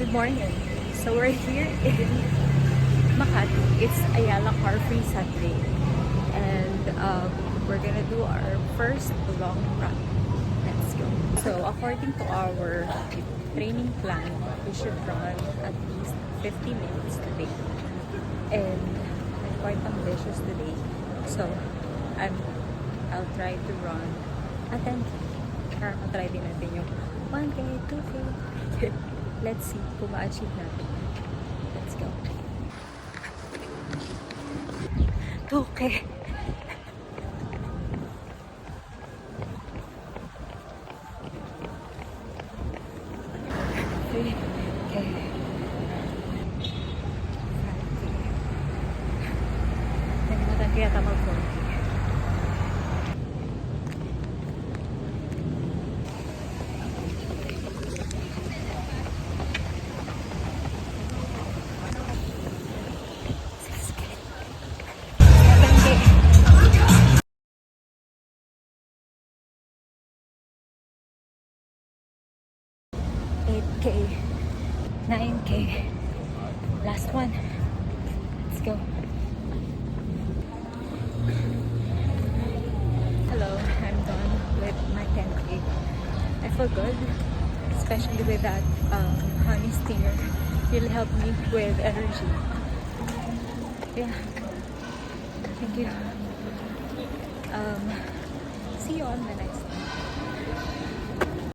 Good morning. So we're here in Makati. It's Ayala Car Free Sunday. And we're gonna do our first long run. Let's go. So according to our training plan, we should run at least 50 minutes today. And I'm quite ambitious today. So I'll try to run a 10K. Or try din natin yung 1K, 2K. Let's see kung ma-achieve natin. Let's go. 2K. 3K. 5K. Nalimutan ko yata mag-4K. 8K, 9K, last one. Let's go. Hello, I'm done with my 10K. I feel good, especially with that honey stinger. Really helped me with energy. Yeah, thank you. See you on the next